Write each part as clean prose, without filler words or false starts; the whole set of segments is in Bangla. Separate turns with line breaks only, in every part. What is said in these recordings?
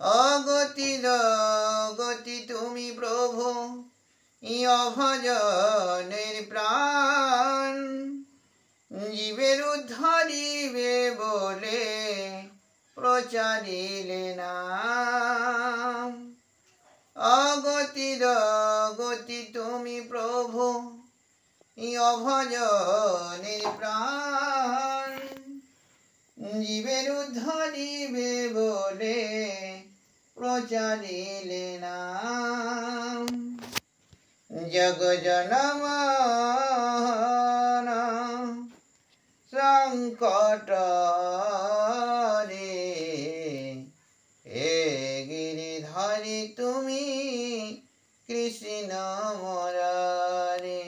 অগতির গতি তুমি প্রভু অভজনের প্রাণ জীবের উদ্ধারিবে বলে প্রচারিলে নাম অগতির গতি তুমি প্রভু অভজনের প্রাণ জীবের উদ্ধারিবে বলে প্রচারিলে নাম জগজনমন সংকট রে হে গিরিধারী তুমি কৃষ্ণ মুরারে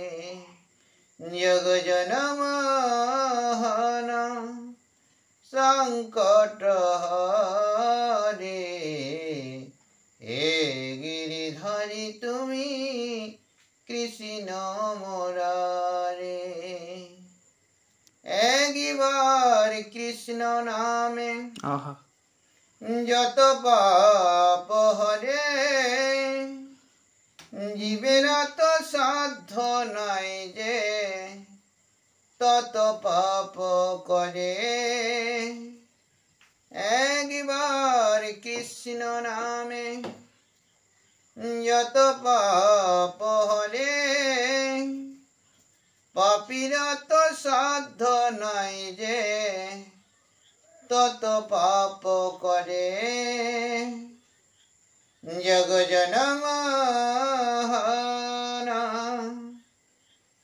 জগজনমন সংকট রে হে গিরিধারী তুমি কৃষ্ণ মুরারে একবার কৃষ্ণ নামে যত পাপ হরে জীবের তো সাধ্য নাই যে তত পাপ করে একবার কৃষ্ণ নামে যত পাপ হরে পাপীর তো সাধ্য নাই যে তত পাপ করে জগজনমন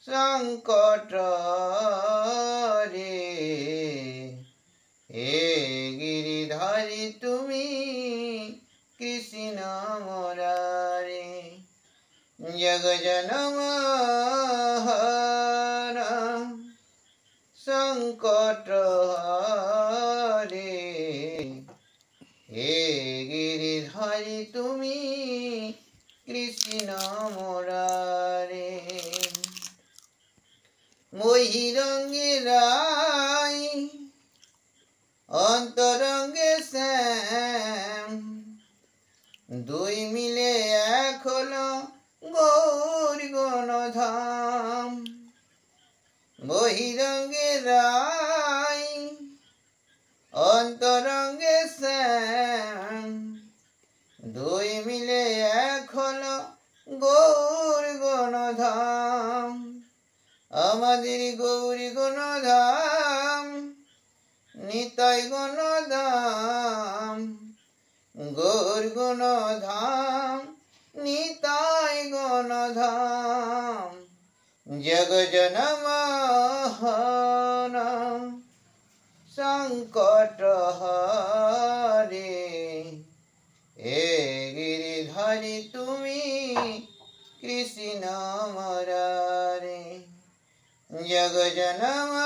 সংকট রে হে গিরিধারী তুমি কৃষ্ণ মুরারে জগজনমন সংকট রে হে গিরিধারী তুমি কৃষ্ণ মুরারে মহিরঙ্গে রাই অন্তরঙ্গে শ্যাম দুই মিলে এক হলো গৌর গণধাম বহিরঙ্গে রাই অন্তরঙ্গে শ্যাম দুই মিলে এক হলো গৌর গণধাম আমাদের গৌর গণধাম নিতাই গণধাম গৌর গণধাম নিতাই গণধাম জগজনমোহন সংকট হরে হে গিরিধারী তুমি কৃষ্ণ মুরারে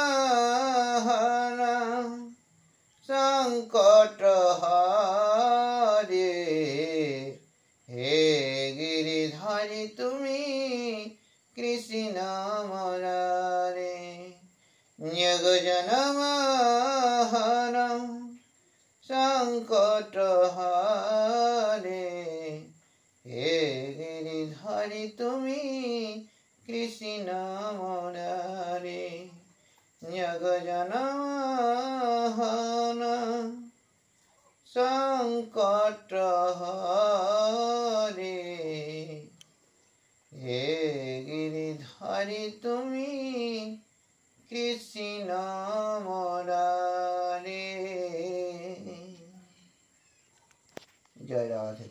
জগজনমোহন সংকট হরে হে গিরিধারী তুমি কৃষ্ণ মুরারে জগজনমোহন সংকট হরে হে গিরিধারী তুমি কৃষ্ণ মুরারে জগজনমোহন সংকট হরে হে গিরিধারী তুমি কৃষ্ণ মুরারে জয় রাধে।